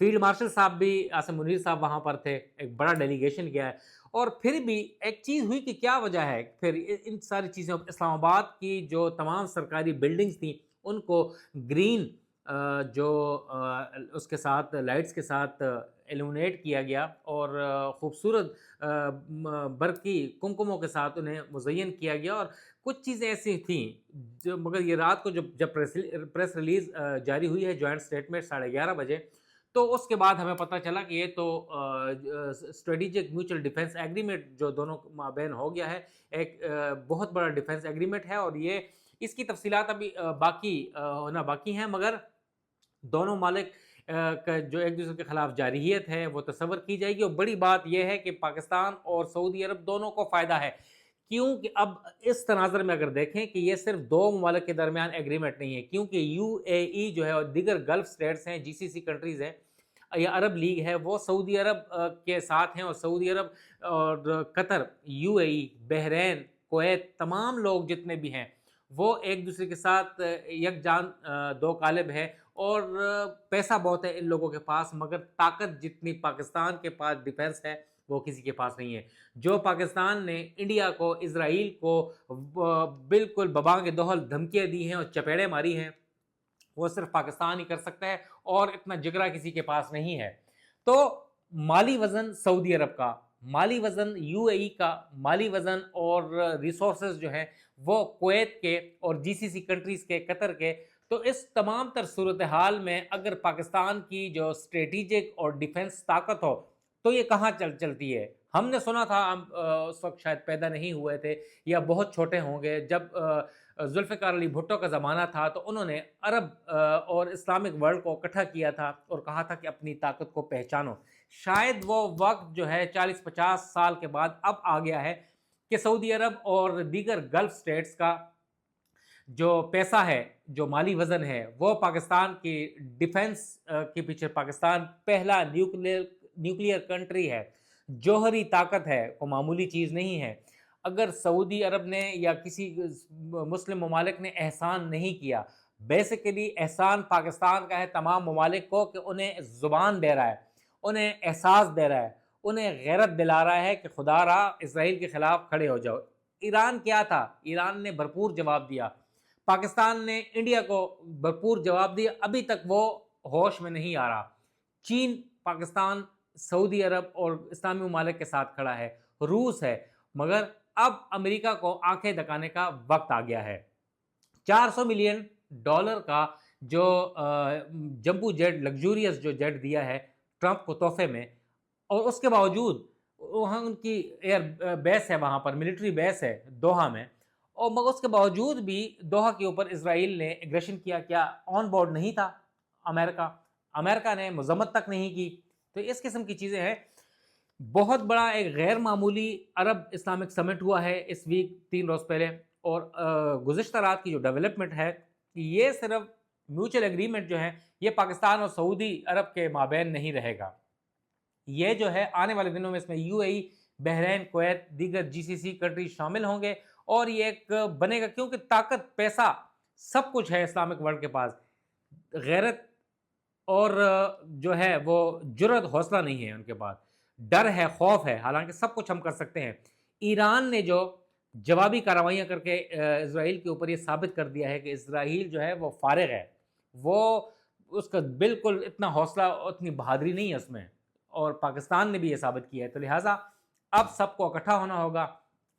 Field marshal صاحب بھی، عاصم منیر صاحب وہاں پر تھے، ایک بڑا ڈیلیگیشن گیا ہے. اور پھر بھی ایک چیز ہوئی کہ کیا وجہ ہے پھر ان ساری چیزوں، اسلام آباد کی جو تمام سرکاری بلڈنگز تھیں ان کو گرین جو اس کے ساتھ لائٹس کے ساتھ ایلومینیٹ کیا گیا اور خوبصورت برقی کمکموں کے ساتھ انہیں مزین کیا گیا. اور کچھ چیزیں ایسی تھیں جو، مگر یہ رات کو جب پریس ریلیز جاری ہوئی ہے جوائنٹ اسٹیٹمنٹ 11:30 بجے، تو اس کے بعد ہمیں پتہ چلا کہ یہ تو اسٹریٹجک میوچل ڈیفنس ایگریمنٹ جو دونوں مابین ہو گیا ہے، ایک بہت بڑا ڈیفنس ایگریمنٹ ہے. اور یہ اس کی تفصیلات ابھی باقی ہونا باقی ہیں، مگر دونوں ممالک کا جو ایک دوسرے کے خلاف جارحیت ہے وہ تصور کی جائے گی. اور بڑی بات یہ ہے کہ پاکستان اور سعودی عرب دونوں کو فائدہ ہے، کیونکہ اب اس تناظر میں اگر دیکھیں کہ یہ صرف دو ممالک کے درمیان ایگریمنٹ نہیں ہے، کیونکہ یو اے ای جو ہے اور دیگر گلف سٹیٹس ہیں، جی سی سی کنٹریز ہیں یا عرب لیگ ہے، وہ سعودی عرب کے ساتھ ہیں. اور سعودی عرب اور قطر، یو اے ای، بحرین، کویت، تمام لوگ جتنے بھی ہیں وہ ایک دوسرے کے ساتھ یکجان دو قالب ہے. اور پیسہ بہت ہے ان لوگوں کے پاس، مگر طاقت جتنی پاکستان کے پاس ڈیفنس ہے وہ کسی کے پاس نہیں ہے. جو پاکستان نے انڈیا کو، اسرائیل کو بالکل ببانگ دہل دھمکیاں دی ہیں اور چپیڑے ماری ہیں، وہ صرف پاکستان ہی کر سکتا ہے، اور اتنا جگرا کسی کے پاس نہیں ہے. تو مالی وزن سعودی عرب کا، مالی وزن یو اے ای کا، مالی وزن اور ریسورسز جو ہیں وہ کویت کے اور جی سی سی کنٹریز کے، قطر کے. تو اس تمام تر صورتحال میں اگر پاکستان کی جو اسٹریٹجک اور ڈیفنس طاقت ہو تو یہ کہاں چلتی ہے. ہم نے سنا تھا، ہم اس وقت شاید پیدا نہیں ہوئے تھے یا بہت چھوٹے ہوں گے، جب ذوالفقار علی بھٹو کا زمانہ تھا تو انہوں نے عرب اور اسلامک ورلڈ کو اکٹھا کیا تھا اور کہا تھا کہ اپنی طاقت کو پہچانو. شاید وہ وقت جو ہے 40-50 سال کے بعد اب آ گیا ہے کہ سعودی عرب اور دیگر گلف سٹیٹس کا جو پیسہ ہے، جو مالی وزن ہے، وہ پاکستان کی ڈیفنس کے پیچھے. پاکستان پہلا نیوکلیئر کنٹری ہے، جوہری طاقت ہے، وہ معمولی چیز نہیں ہے. اگر سعودی عرب نے یا کسی مسلم ممالک نے احسان نہیں کیا، بیسیکلی احسان پاکستان کا ہے تمام ممالک کو، کہ انہیں زبان دے رہا ہے، انہیں احساس دے رہا ہے، انہیں غیرت دلا رہا ہے کہ خدا را اسرائیل کے خلاف کھڑے ہو جاؤ. ایران کیا تھا؟ ایران نے بھرپور جواب دیا. پاکستان نے انڈیا کو بھرپور جواب دیا، ابھی تک وہ ہوش میں نہیں آ رہا. چین، پاکستان، سعودی عرب اور اسلامی ممالک کے ساتھ کھڑا ہے، روس ہے، مگر اب امریکہ کو آنکھیں دکانے کا وقت آ گیا ہے. $400 ملین کا جو جمبو جیٹ، لگزوریس جو جیٹ دیا ہے ٹرمپ کو تحفے میں، اور اس کے باوجود وہاں ان کی ایئر بیس ہے، وہاں پر ملٹری بیس ہے دوحہ میں، اور مگر اس کے باوجود بھی دوحہ کے اوپر اسرائیل نے ایگریشن کیا. کیا آن بورڈ نہیں تھا امریکہ نے مذمت تک نہیں کی. تو اس قسم کی چیزیں ہیں. بہت بڑا ایک غیر معمولی عرب اسلامک سمٹ ہوا ہے اس ویک 3 روز پہلے. اور گزشتہ رات کی جو ڈیولپمنٹ ہے، یہ صرف میوچل ایگریمنٹ جو ہے یہ پاکستان اور سعودی عرب کے مابین نہیں رہے گا. یہ جو ہے آنے والے دنوں میں اس میں یو اے ای، بحرین، کویت، دیگر جی سی سی کنٹری شامل ہوں گے، اور یہ ایک بنے گا، کیونکہ طاقت، پیسہ، سب کچھ ہے اسلامک ورلڈ کے پاس. غیرت اور جو ہے وہ جرأت، حوصلہ نہیں ہے ان کے پاس. ڈر ہے، خوف ہے، حالانکہ سب کچھ ہم کر سکتے ہیں. ایران نے جو جوابی کارروائیاں کر کے اسرائیل کے اوپر یہ ثابت کر دیا ہے کہ اسرائیل جو ہے وہ فارغ ہے، وہ اس کا بالکل اتنا حوصلہ، اتنی بہادری نہیں ہے اس میں، اور پاکستان نے بھی یہ ثابت کیا ہے. تو لہٰذا اب سب کو اکٹھا ہونا ہوگا،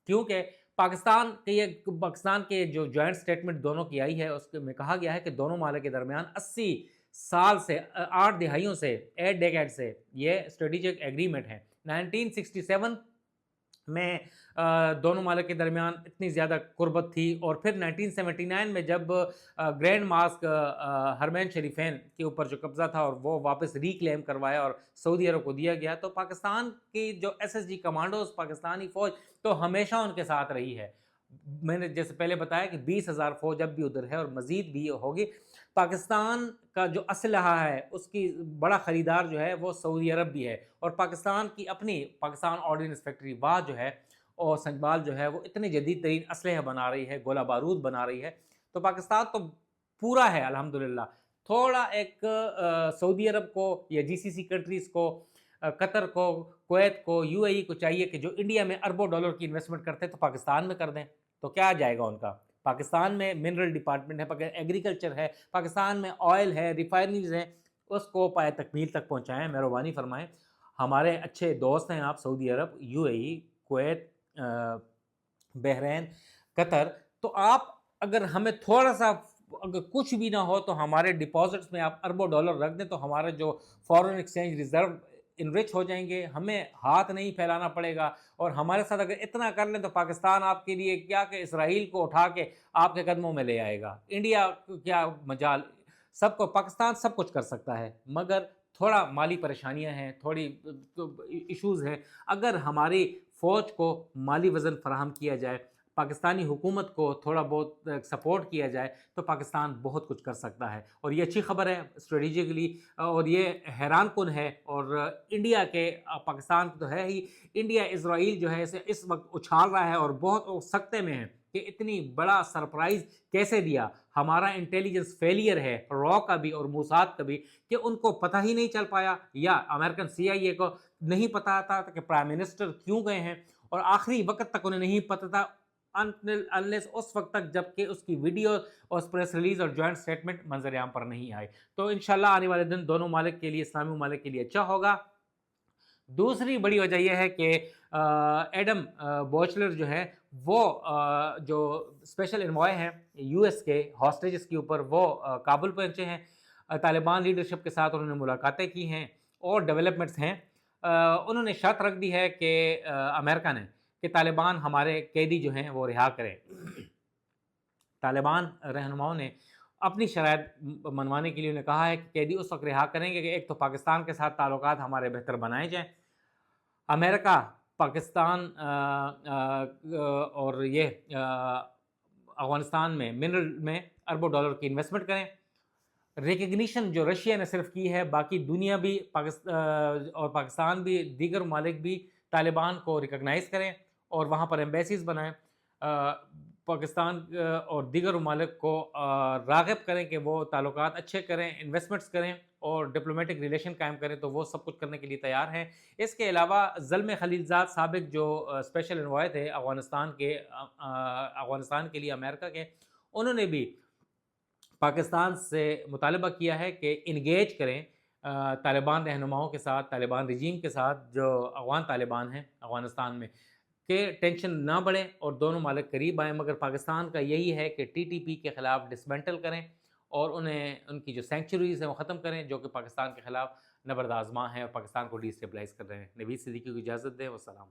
کیونکہ پاکستان کے جو جوائنٹ سٹیٹمنٹ دونوں کی آئی ہے اس میں کہا گیا ہے کہ دونوں ممالک کے درمیان 80 سال سے، 8 دہائیوں سے، 8 ڈیکیڈ سے یہ اسٹریٹجک ایگریمنٹ ہے. 1967 میں دونوں ممالک کے درمیان اتنی زیادہ قربت تھی، اور پھر 1979 میں جب گرینڈ ماسک حرمین شریفین کے اوپر جو قبضہ تھا اور وہ واپس ریکلیم کروایا اور سعودی عرب کو دیا گیا، تو پاکستان کی جو S S G commandos, Pakistani فوج تو ہمیشہ ان کے ساتھ رہی ہے. میں نے جیسے پہلے بتایا کہ 20,000 فوج اب بھی ادھر ہے اور مزید بھی ہوگی. پاکستان کا جو اسلحہ ہے اس کی بڑا خریدار جو ہے وہ سعودی عرب بھی ہے، اور پاکستان کی اپنی پاکستان آرڈیننس فیکٹری واہ جو ہے اور سنجبال جو ہے وہ اتنے جدید ترین اسلحہ بنا رہی ہے، گولہ بارود بنا رہی ہے. تو پاکستان تو پورا ہے الحمدللہ. تھوڑا ایک سعودی عرب کو یا GCC کنٹریز کو، قطر کو، کویت کو، UAE کو چاہیے کہ جو انڈیا میں اربوں ڈالر کی انویسٹمنٹ کرتے ہیں تو پاکستان میں کر دیں. تو کیا جائے گا ان کا؟ پاکستان میں منرل ڈپارٹمنٹ ہے، ایگریکلچر ہے، پاکستان میں آئل ہے، ریفائنریز ہیں، اس کو پائے تکمیل تک پہنچائیں، مہربانی فرمائیں. ہمارے اچھے دوست ہیں آپ، سعودی عرب، UAE، کویت، بحرین، قطر. تو آپ اگر ہمیں تھوڑا سا، اگر کچھ بھی نہ ہو تو ہمارے ڈپازٹس میں آپ اربوں ڈالر رکھ دیں تو ہمارے جو فارن ایکسچینج ریزرو انرچ ہو جائیں گے، ہمیں ہاتھ نہیں پھیلانا پڑے گا. اور ہمارے ساتھ اگر اتنا کر لیں تو پاکستان آپ کے لیے کیا کہ اسرائیل کو اٹھا کے آپ کے قدموں میں لے آئے گا. انڈیا کیا مجال، سب کو، پاکستان سب کچھ کر سکتا ہے، مگر تھوڑا مالی پریشانیاں ہیں، تھوڑی ایشوز ہیں. اگر ہماری فوج کو مالی وزن فراہم کیا جائے، پاکستانی حکومت کو تھوڑا بہت سپورٹ کیا جائے تو پاکستان بہت کچھ کر سکتا ہے. اور یہ اچھی خبر ہے اسٹریٹجکلی، اور یہ حیران کن ہے. اور انڈیا کے، پاکستان تو ہے ہی، انڈیا اسرائیل جو ہے اسے اس وقت اچھال رہا ہے اور بہت سکتے میں ہے کہ اتنی بڑا سرپرائز کیسے دیا. ہمارا انٹیلیجنس فیلئر ہے، را کا بھی اور موساد کا بھی، کہ ان کو پتہ ہی نہیں چل پایا، یا امریکن CIA کو نہیں پتا تھا کہ پرائم منسٹر کیوں گئے ہیں، اور آخری وقت تک انہیں نہیں پتا تھا انلیس اس وقت تک جب کہ اس کی ویڈیو اور پریس ریلیز اور جوائنٹ سٹیٹمنٹ منظر عام پر نہیں آئے. تو انشاءاللہ آنے والے دن دونوں ممالک کے لیے، اسلامی ممالک کے لیے اچھا ہوگا. دوسری بڑی وجہ یہ ہے کہ ایڈم بوچلر جو ہے وہ جو اسپیشل انوائے ہیں US کے ہاسٹیجز کے اوپر، وہ کابل پہنچے ہیں. طالبان لیڈرشپ کے ساتھ انہوں نے ملاقاتیں کی ہیں اور ڈیولپمنٹس ہیں. انہوں نے شرط رکھ دی ہے کہ امریکہ نے، کہ طالبان ہمارے قیدی جو ہیں وہ رہا کریں. طالبان رہنماؤں نے اپنی شرائط منوانے کے لیے انہیں کہا ہے کہ قیدی اس وقت رہا کریں گے کہ ایک تو پاکستان کے ساتھ تعلقات ہمارے بہتر بنائے جائیں، امریکہ، پاکستان اور یہ افغانستان میں منرل میں اربوں ڈالر کی انویسٹمنٹ کریں. ریکگنیشن جو رشیا نے صرف کی ہے، باقی دنیا بھی اور پاکستان بھی، دیگر ممالک بھی طالبان کو ریکگنائز کریں اور وہاں پر ایمبیسیز بنائیں. پاکستان اور دیگر ممالک کو راغب کریں کہ وہ تعلقات اچھے کریں، انویسٹمنٹس کریں اور ڈپلومیٹک ریلیشن قائم کریں، تو وہ سب کچھ کرنے کے لیے تیار ہیں. اس کے علاوہ زلمے خلیلزاد سابق جو اسپیشل انوائے تھے افغانستان کے لیے امریکہ کے، انہوں نے بھی پاکستان سے مطالبہ کیا ہے کہ انگیج کریں طالبان رہنماؤں کے ساتھ، طالبان رجیم کے ساتھ، جو افغان طالبان ہیں افغانستان میں، کہ ٹینشن نہ بڑھے اور دونوں ممالک قریب آئیں. مگر پاکستان کا یہی ہے کہ TTP کے خلاف ڈسمنٹل کریں اور انہیں، ان کی جو سینکچوریز ہیں وہ ختم کریں جو کہ پاکستان کے خلاف نبرد آزما ہیں اور پاکستان کو ڈی اسٹیبلائز کر رہے ہیں. نوید صدیقی کو اجازت دیں، والسلام.